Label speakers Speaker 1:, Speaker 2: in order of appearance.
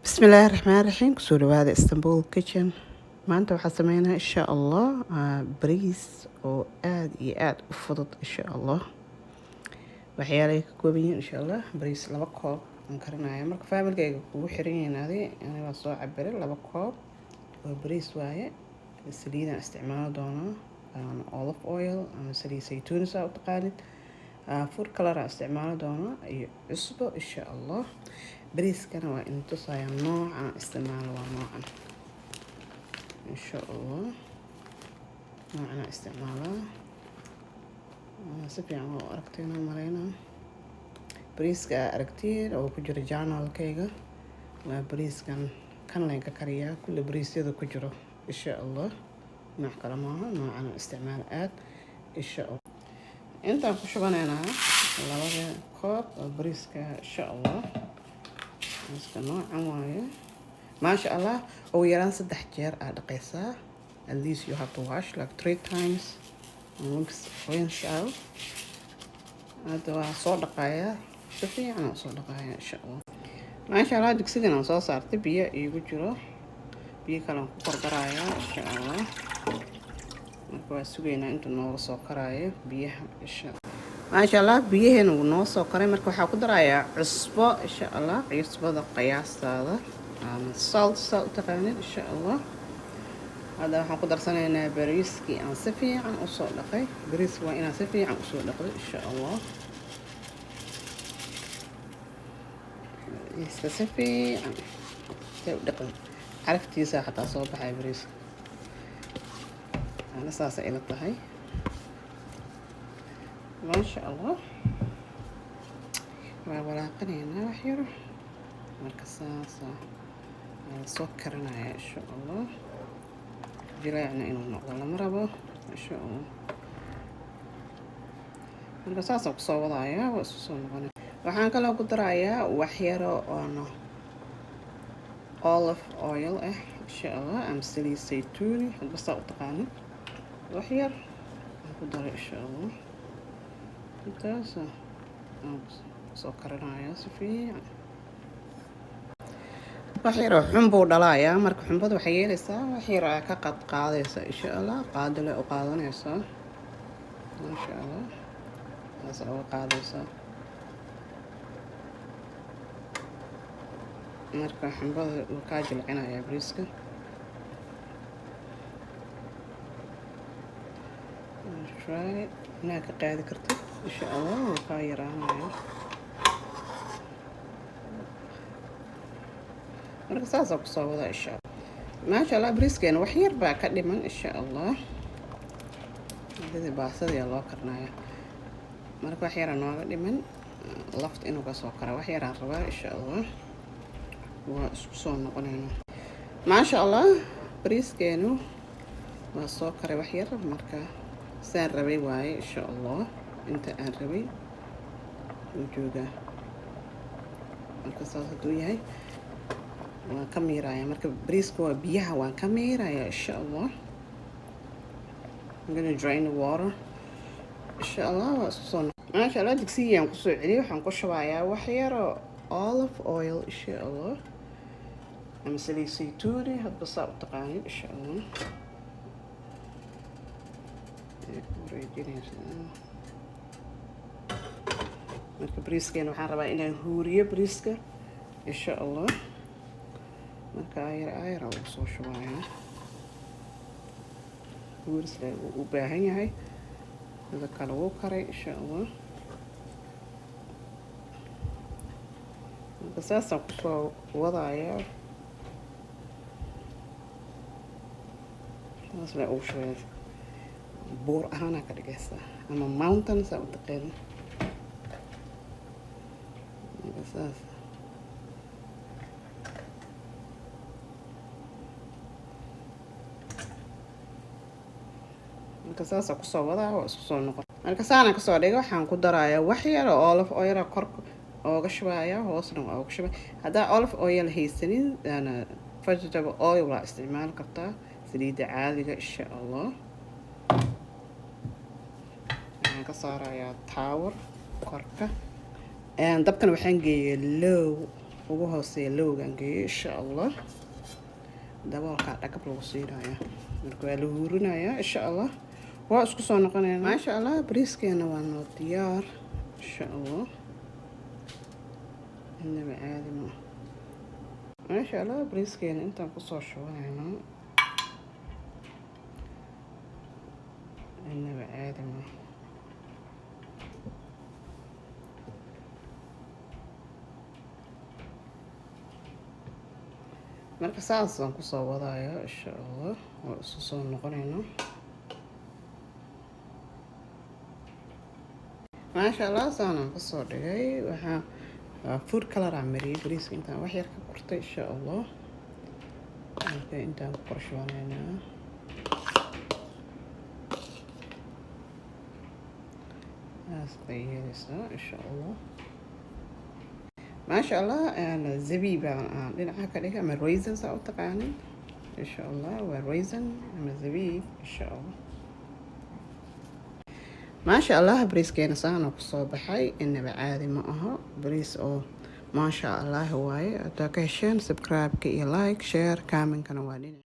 Speaker 1: بسم الله الرحمن الرحيم كسوري هذا اسطنبول كيتشن maanta waxaa sameynaa insha allah bariis oo aad iyo aad u fudud insha allah waxyaalahay ka kooban yihiin insha allah bariis 2 koob aan karinaya marka familkayga kugu xiran yihiin aniga waa soo cabiray 2 koob oo bariis waaye saliidaan isticmaali doonaa olive oil ama saliid saytuun saa u taqaanid food color aan isticmaali doonaa iyo cusbo insha allah bariiskana waa in tusaya noocan isticmaalo waa noocan إن شاء الله معنا استعمالها سبي عمو أركتينا مرينا بريسكا أركتين أو كجري جانا الكيغا وبريس كان لين كاريا كل بريس يدو كجرو إن شاء الله مع كلامها معنا استعمالات إن شاء الله أنت شبان أنا والله كوب بريسكا إن شاء الله بريسكا نوع عموايا ما شاء الله أو يران 3 jeer دقيسة at least you have to wash like 3 times once rinse out هذا صور دقايا شوفي أنا صور دقايا إن شاء الله ما شاء الله دكسينا صار صارت بيا يجرو بيا كلام كبر قرايا إن شاء الله نكوا سوينا أنتو نور صور قرايا بيا إن شاء الله ما شاء الله بيا هنا ونور صور قرايا مركو حاكو درايا عصبة إن شاء الله عصبة القياس هذا salt تقانين إن شاء الله هذا حنقدر سنة بريسكي عن سفي عن أصول دقي بريس وإنا سفي عن أصول دقي إن شاء الله يستسفي عن دقي عرفتي ساعة حتى صوب هاي بريس أنا ساسة إلى الطهي ما شاء الله ولا قنينا وحيرو مركزاسة سكرنا إن شاء الله جلعنا إنه نقضي المربى إن شاء الله مركزاسة قصة وضعيا وأسسون غني وحان كلا قدرايا وحيرو أنا olive oil إن شاء الله أم سلي زيتوني بس أقطعني وحير قدر إن شاء الله ممتازة سكرنا يا سفي وحيرو حنبو دلايا مرك حنبو وحيلسا وحيرا كقد قاديسا إن شاء الله قادلة وقادنيسا إن شاء الله هسا وقاديسا مرك حنبو وكاجل عنايا بريسكا try هناك قاعدة كرتي إن شاء الله وكايرا عنايا marka saas ku soo wada insha Allah ma sha Allah bariiskeena wax yar baa ka dhiman insha Allah hadii baasada loo karnaayo marka wax yar nooga dhiman lafta inuu ka soo karo wax yar aan rabaa insha Allah waa isku soo noqonayna ma sha Allah bariiskeenu waa soo karay wax yar marka saan rabay waaye insha Allah inta aan rabay wujuuga marka saas haduu yahay waan ka miiraya marka bariiska waa biyaha waan ka miiraya insha Allah I'm gonna drain the water insha Allah waa soo ma sha Allah digsigan ku soo celiyo waxaan ku shubayaa wax yar oo olive oil insha Allah ama saliid saytuun hadba saa u taqaanin insha Allah marka bariiskeena waxaan rabaa inaan huuriyo bariiska insha Allah marka ayar oo soo shubaaya huurisle u baahan yahay sida kale uu karay insha Allah marka saasaan ku soo wadaaya saasle uu shubay buur ahaan ka dhigaysa ama mountain saa u taqaan saas marka saas ku soo wadaa oo isku soo noqon marka saana ka soo dhigo waxaan ku darayaa wax yar oo olive oil kor ooga shubaya hoosna ooga shubay hadaa olive oil haysanin ana vegetable oil waa isticmaal kartaa saliida caadiga insha Allah waxaan ka saarayaa tower korka dabkan waxaan geeyay low ugu hooseeya lowgan geeyo insha allah. daboolkaa dhagab lagu siinayaa marka waa la huurinayaa insha allah. waa isku soo noqonaynaa. maasha allah bariiskeena waa noo diyaar insha allah. inaba caadi ma maasha allah bariiskeena intaan kusoo shubanaynaa. inaba caadi ma marka saasaan kusoo wadaaya insha allah. waa isku soo noqonaynaa. maasha allah saanaan kasoo dhigay. waxaa food color aan mariyay bariiska intaan wax yar ka kurtay insha allah. marka intaan ku qorshoonaynaa. aasbay yeelaysaa insha allah. maasha allah zabiib aan dhinaca ka dhigay ama raisin saa u taqaanin insha allah. waa raisin ama zabiib insha allah. maasha allah bariiskeena saana kusoo baxay. inaba caadi ma aha bariis oo maasha allah waaye. hadaa ka hesheen subscribe-ka iyo like share comment-kana waa dhinac